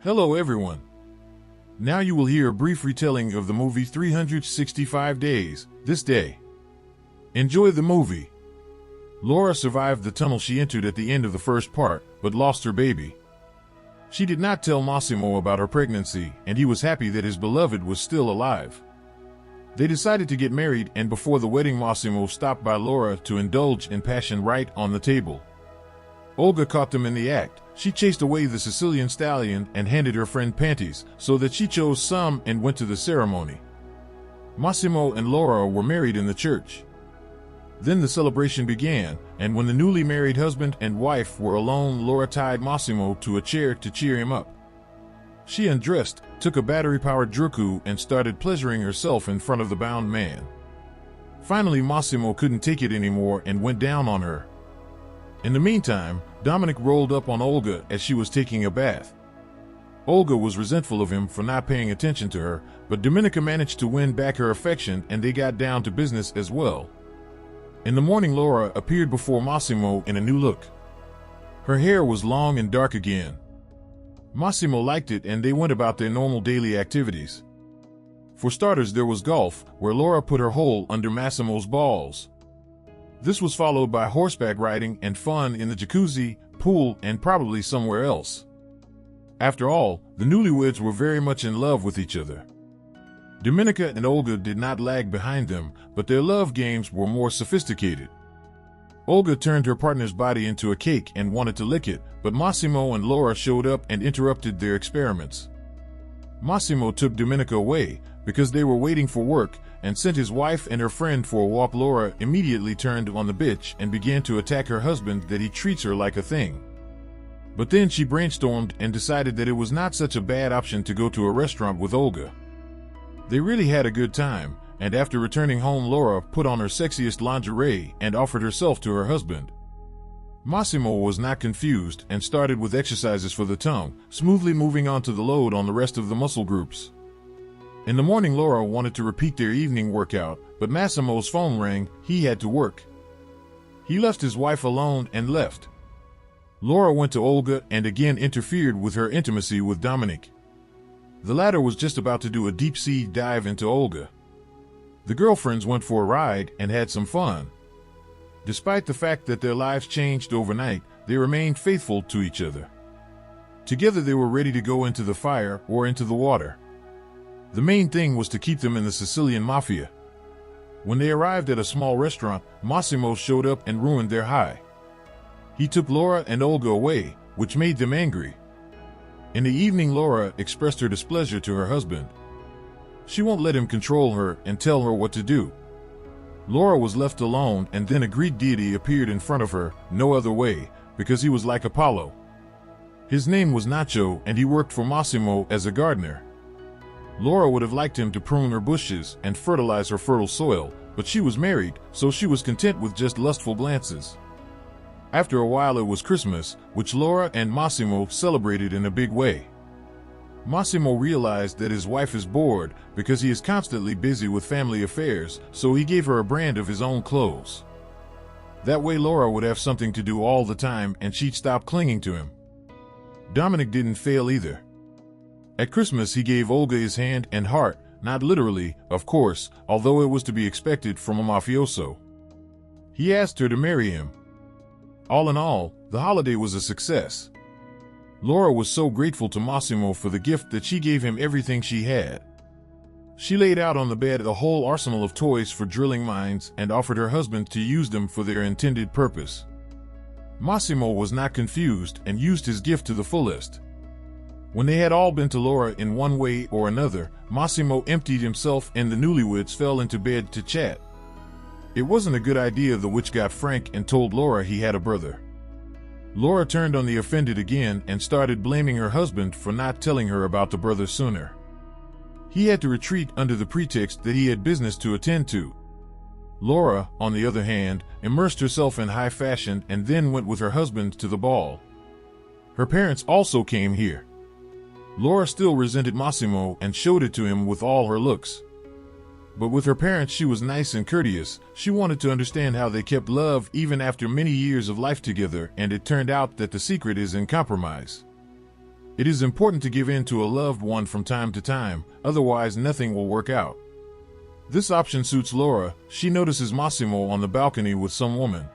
Hello everyone. Now you will hear a brief retelling of the movie 365 Days, This Day. Enjoy the movie. Laura survived the tunnel she entered at the end of the first part, but lost her baby. She did not tell Massimo about her pregnancy, and he was happy that his beloved was still alive. They decided to get married, and before the wedding Massimo stopped by Laura to indulge in passion right on the table. Olga caught them in the act. She chased away the Sicilian stallion and handed her friend panties, so that she chose some and went to the ceremony. Massimo and Laura were married in the church. Then the celebration began, and when the newly married husband and wife were alone, Laura tied Massimo to a chair to cheer him up. She undressed, took a battery-powered druku, and started pleasuring herself in front of the bound man. Finally, Massimo couldn't take it anymore and went down on her. In the meantime, Dominic rolled up on Olga as she was taking a bath. Olga was resentful of him for not paying attention to her, but Dominica managed to win back her affection and they got down to business as well. In the morning, Laura appeared before Massimo in a new look. Her hair was long and dark again. Massimo liked it and they went about their normal daily activities. For starters, there was golf, where Laura put her hole under Massimo's balls. This was followed by horseback riding and fun in the jacuzzi, pool, and probably somewhere else. After all, the newlyweds were very much in love with each other. Dominica and Olga did not lag behind them, but their love games were more sophisticated. Olga turned her partner's body into a cake and wanted to lick it, but Massimo and Laura showed up and interrupted their experiments. Massimo took Dominica away because they were waiting for work, and sent his wife and her friend for a walk. Laura immediately turned on the bitch and began to attack her husband that he treats her like a thing. But then she brainstormed and decided that it was not such a bad option to go to a restaurant with Olga. They really had a good time, and after returning home, Laura put on her sexiest lingerie and offered herself to her husband. Massimo was not confused and started with exercises for the tongue, smoothly moving on to the load on the rest of the muscle groups. In the morning, Laura wanted to repeat their evening workout, but Massimo's phone rang. He had to work. He left his wife alone and left. Laura went to Olga and again interfered with her intimacy with Dominic. The latter was just about to do a deep-sea dive into Olga. The girlfriends went for a ride and had some fun. Despite the fact that their lives changed overnight, they remained faithful to each other. Together they were ready to go into the fire or into the water. The main thing was to keep them in the Sicilian mafia. When they arrived at a small restaurant, Massimo showed up and ruined their high. He took Laura and Olga away, which made them angry. In the evening, Laura expressed her displeasure to her husband. She won't let him control her and tell her what to do. Laura was left alone, and then a Greek deity appeared in front of her, no other way, because he was like Apollo. His name was Nacho, and he worked for Massimo as a gardener. Laura would have liked him to prune her bushes and fertilize her fertile soil, but she was married, so she was content with just lustful glances. After a while, it was Christmas, which Laura and Massimo celebrated in a big way. Massimo realized that his wife is bored because he is constantly busy with family affairs, so he gave her a brand of his own clothes. That way Laura would have something to do all the time and she'd stop clinging to him. Dominic didn't fail either. At Christmas, he gave Olga his hand and heart, not literally, of course, although it was to be expected from a mafioso. He asked her to marry him. All in all, the holiday was a success. Laura was so grateful to Massimo for the gift that she gave him everything she had. She laid out on the bed a whole arsenal of toys for drilling mines and offered her husband to use them for their intended purpose. Massimo was not confused and used his gift to the fullest. When they had all been to Laura in one way or another, Massimo emptied himself and the newlyweds fell into bed to chat. It wasn't a good idea. The witch got frank and told Laura he had a brother. Laura turned on the offended again and started blaming her husband for not telling her about the brother sooner. He had to retreat under the pretext that he had business to attend to. Laura, on the other hand, immersed herself in high fashion and then went with her husband to the ball. Her parents also came here. Laura still resented Massimo and showed it to him with all her looks. But with her parents she was nice and courteous. She wanted to understand how they kept love even after many years of life together, and it turned out that the secret is in compromise. It is important to give in to a loved one from time to time, otherwise nothing will work out. This option suits Laura. She notices Massimo on the balcony with some woman.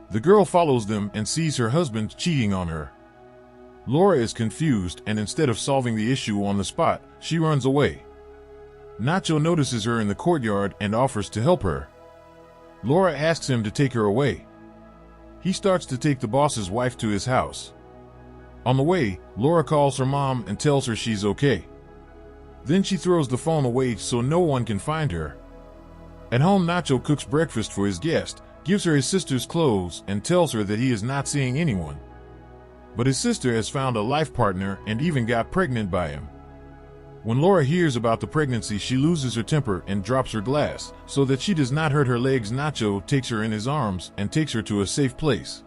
The girl follows them and sees her husband cheating on her. Laura is confused, and instead of solving the issue on the spot, she runs away. Nacho notices her in the courtyard and offers to help her. Laura asks him to take her away. He starts to take the boss's wife to his house. On the way, Laura calls her mom and tells her she's okay. Then she throws the phone away so no one can find her. At home, Nacho cooks breakfast for his guest, gives her his sister's clothes, and tells her that he is not seeing anyone. But his sister has found a life partner and even got pregnant by him. When Laura hears about the pregnancy, she loses her temper and drops her glass. So that she does not hurt her legs, Nacho takes her in his arms and takes her to a safe place.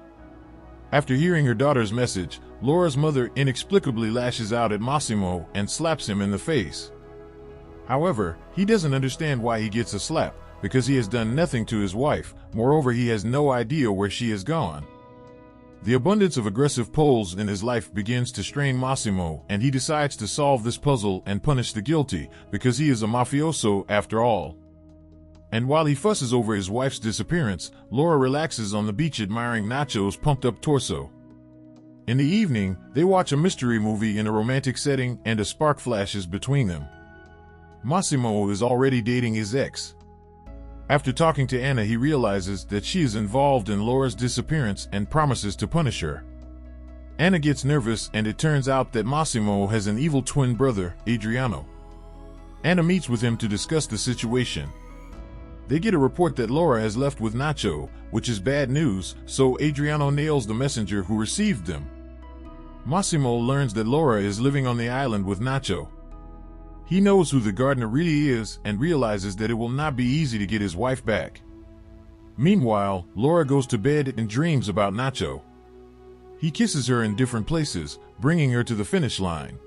After hearing her daughter's message, Laura's mother inexplicably lashes out at Massimo and slaps him in the face. However, he doesn't understand why he gets a slap, because he has done nothing to his wife. Moreover, he has no idea where she has gone. The abundance of aggressive poles in his life begins to strain Massimo, and he decides to solve this puzzle and punish the guilty, because he is a mafioso after all. And while he fusses over his wife's disappearance, Laura relaxes on the beach admiring Nacho's pumped-up torso. In the evening, they watch a mystery movie in a romantic setting, and a spark flashes between them. Massimo is already dating his ex. After talking to Anna, he realizes that she is involved in Laura's disappearance and promises to punish her. Anna gets nervous, and it turns out that Massimo has an evil twin brother, Adriano. Anna meets with him to discuss the situation. They get a report that Laura has left with Nacho, which is bad news, so Adriano nails the messenger who received them. Massimo learns that Laura is living on the island with Nacho. He knows who the gardener really is and realizes that it will not be easy to get his wife back. Meanwhile, Laura goes to bed and dreams about Nacho. He kisses her in different places, bringing her to the finish line.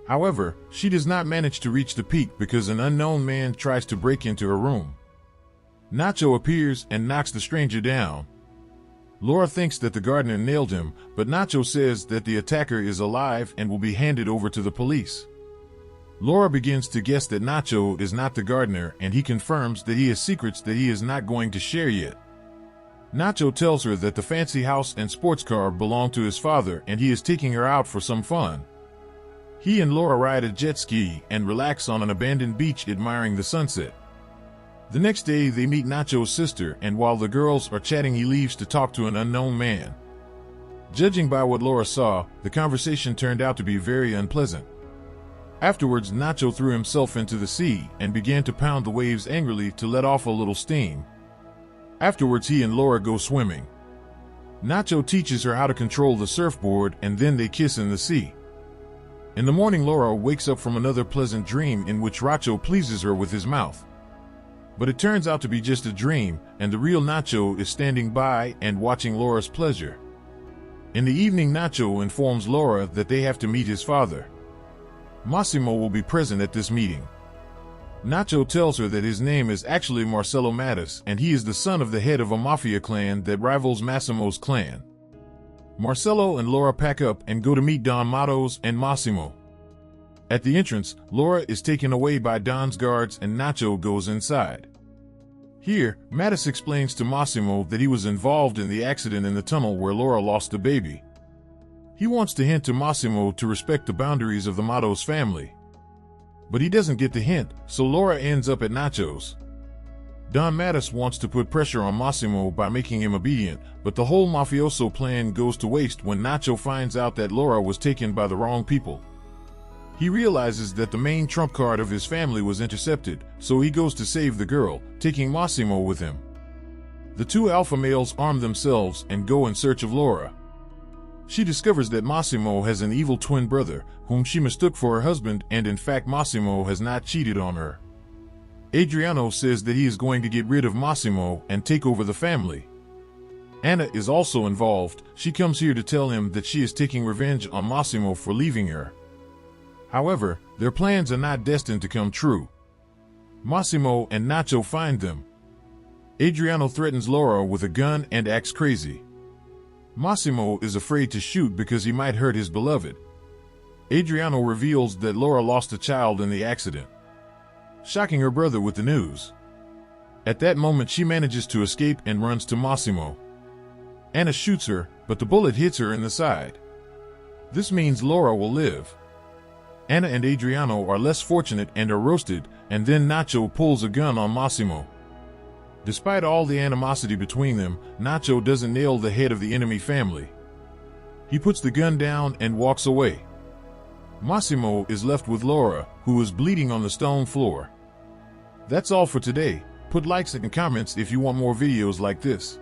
However, she does not manage to reach the peak because an unknown man tries to break into her room. Nacho appears and knocks the stranger down. Laura thinks that the gardener nailed him, but Nacho says that the attacker is alive and will be handed over to the police. Laura begins to guess that Nacho is not the gardener, and he confirms that he has secrets that he is not going to share yet. Nacho tells her that the fancy house and sports car belong to his father and he is taking her out for some fun. He and Laura ride a jet ski and relax on an abandoned beach admiring the sunset. The next day they meet Nacho's sister, and while the girls are chatting, he leaves to talk to an unknown man. Judging by what Laura saw, the conversation turned out to be very unpleasant. Afterwards, Nacho threw himself into the sea and began to pound the waves angrily to let off a little steam. Afterwards, he and Laura go swimming. Nacho teaches her how to control the surfboard, and then they kiss in the sea. In the morning, Laura wakes up from another pleasant dream in which Nacho pleases her with his mouth. But it turns out to be just a dream, and the real Nacho is standing by and watching Laura's pleasure. In the evening, Nacho informs Laura that they have to meet his father. Massimo will be present at this meeting. Nacho tells her that his name is actually Marcello Mattis, and he is the son of the head of a mafia clan that rivals Massimo's clan. Marcello and Laura pack up and go to meet Don Matos and Massimo. At the entrance, Laura is taken away by Don's guards and Nacho goes inside. Here, Mattis explains to Massimo that he was involved in the accident in the tunnel where Laura lost the baby. He wants to hint to Massimo to respect the boundaries of the Matos family. But he doesn't get the hint, so Laura ends up at Nacho's. Don Mattis wants to put pressure on Massimo by making him obedient, but the whole mafioso plan goes to waste when Nacho finds out that Laura was taken by the wrong people. He realizes that the main trump card of his family was intercepted, so he goes to save the girl, taking Massimo with him. The two alpha males arm themselves and go in search of Laura. She discovers that Massimo has an evil twin brother, whom she mistook for her husband, and in fact Massimo has not cheated on her. Adriano says that he is going to get rid of Massimo and take over the family. Anna is also involved. She comes here to tell him that she is taking revenge on Massimo for leaving her. However, their plans are not destined to come true. Massimo and Nacho find them. Adriano threatens Laura with a gun and acts crazy. Massimo is afraid to shoot because he might hurt his beloved. Adriano reveals that Laura lost a child in the accident, shocking her brother with the news. At that moment, she manages to escape and runs to Massimo. Anna shoots her, but the bullet hits her in the side. This means Laura will live. Anna and Adriano are less fortunate and are roasted, and then Nacho pulls a gun on Massimo. Despite all the animosity between them, Nacho doesn't nail the head of the enemy family. He puts the gun down and walks away. Massimo is left with Laura, who is bleeding on the stone floor. That's all for today. Put likes and comments if you want more videos like this.